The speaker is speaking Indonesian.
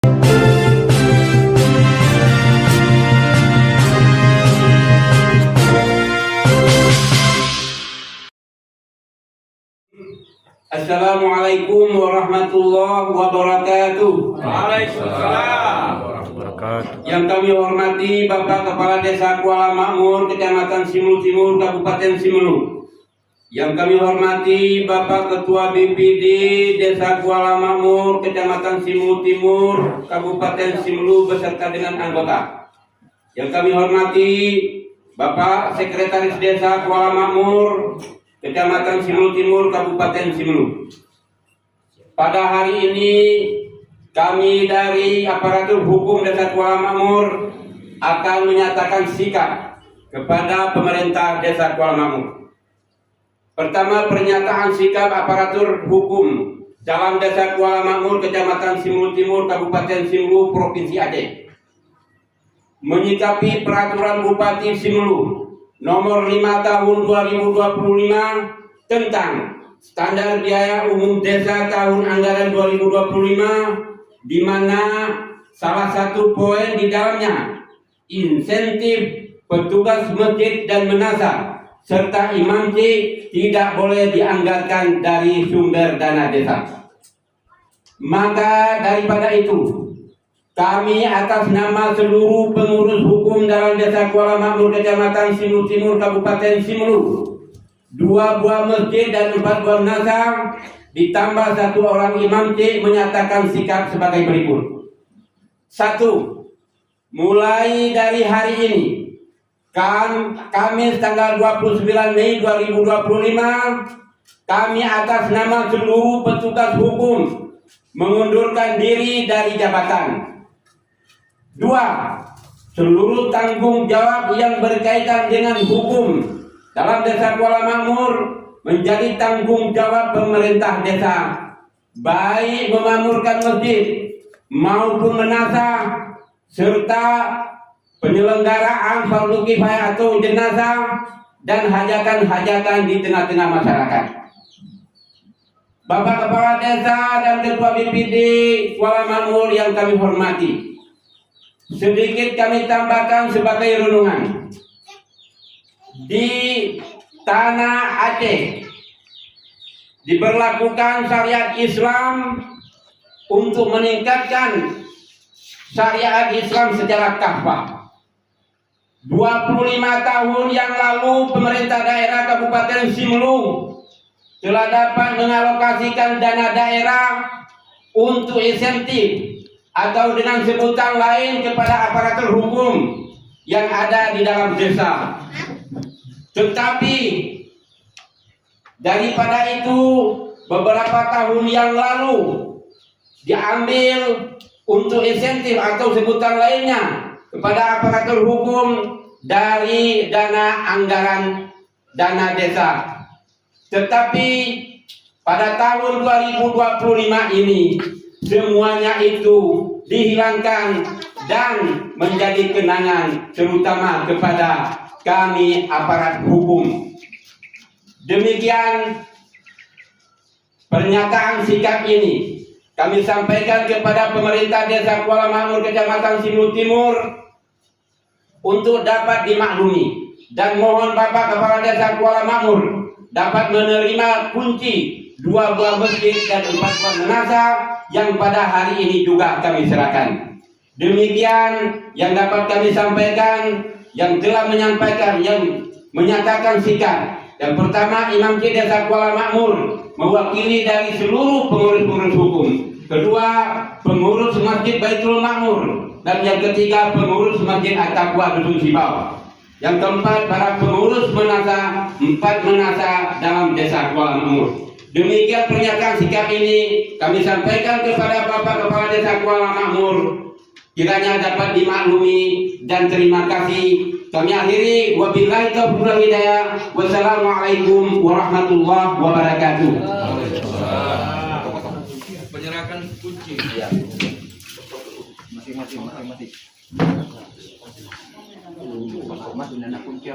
Assalamualaikum warahmatullahi wabarakatuh. Waalaikumsalam warahmatullahi wabarakatuh. Yang kami hormati Bapak Kepala Desa Kuala Makmur, Kecamatan Simelu Timur, Kabupaten Simelu. Yang kami hormati Bapak Ketua BPD Desa Kuala Makmur, Kecamatan Simelu Timur, Kabupaten Simelu beserta dengan anggota. Yang kami hormati Bapak Sekretaris Desa Kuala Makmur, Kecamatan Simelu Timur, Kabupaten Simelu. Pada hari ini kami dari aparatur hukum Desa Kuala Makmur akan menyatakan sikap kepada pemerintah Desa Kuala Makmur. Pertama, pernyataan sikap aparatur hukum dalam Desa Kuala Makmur, Kecamatan Simelu Timur, Kabupaten Simelu, Provinsi Aceh, menyikapi peraturan Bupati Simelu nomor 5 tahun 2025 tentang standar biaya umum desa tahun anggaran 2025, di mana salah satu poin di dalamnya insentif petugas masjid dan menasa serta imam tidak boleh dianggarkan dari sumber dana desa. Maka daripada itu, kami atas nama seluruh pengurus hukum dalam Desa Kuala Makmur, Kecamatan Simelu Timur, Kabupaten Simelu, 2 buah masjid dan 4 buah menasa ditambah 1 orang imam menyatakan sikap sebagai berikut. 1. Mulai dari hari ini, Kamis tanggal 29 Mei 2025, kami atas nama seluruh petugas hukum mengundurkan diri dari jabatan. 2. Seluruh tanggung jawab yang berkaitan dengan hukum dalam Desa Kuala Makmur menjadi tanggung jawab pemerintah desa, baik memakmurkan masjid maupun menasa serta penyelenggaraan fardu kifayah atau jenazah dan hajatan-hajatan di tengah-tengah masyarakat. Bapak Kepala Desa dan Ketua BPD Kuala Makmur yang kami hormati, sedikit kami tambahkan sebagai renungan. Di tanah Aceh diberlakukan syariat Islam untuk meningkatkan syariat Islam secara kafah. 25 tahun yang lalu pemerintah daerah Kabupaten Simelu telah dapat mengalokasikan dana daerah untuk insentif atau dengan sebutan lain kepada aparatur hukum yang ada di dalam desa. Tetapi daripada itu, beberapa tahun yang lalu diambil untuk insentif atau sebutan lainnya kepada aparatur hukum dari dana anggaran dana desa. Tetapi pada tahun 2025 ini semuanya itu dihilangkan dan menjadi kenangan terutama kepada kami aparat hukum. Demikian pernyataan sikap ini kami sampaikan kepada pemerintah Desa Kuala Makmur, Kecamatan Simelu Timur untuk dapat dimaklumi, dan mohon Bapak Kepala Desa Kuala Makmur dapat menerima kunci 2 buah masjid dan 4 buah menasa yang pada hari ini juga kami serahkan. Demikian yang dapat kami sampaikan, yang telah menyampaikan, yang menyatakan sikap. Yang pertama, Imam Desa Kuala Makmur mewakili dari seluruh pengurus-pengurus hukum. Kedua, pengurus Masjid Baitul Makmur. Dan yang ketiga, pengurus Masjid At-Taqwa Dusun Sibau. Yang keempat, para pengurus menasa 4 menasa dalam Desa Kuala Makmur. Demikian pernyataan sikap ini kami sampaikan kepada Bapak Kepala Desa Kuala Makmur, kiranya dapat dimaklumi, dan terima kasih. Kami akhiri, wabillahi taufiq wal hidayah. Wassalamualaikum warahmatullahi wabarakatuh. Penyerahkan kunci. Masing-masing. Mas, kunci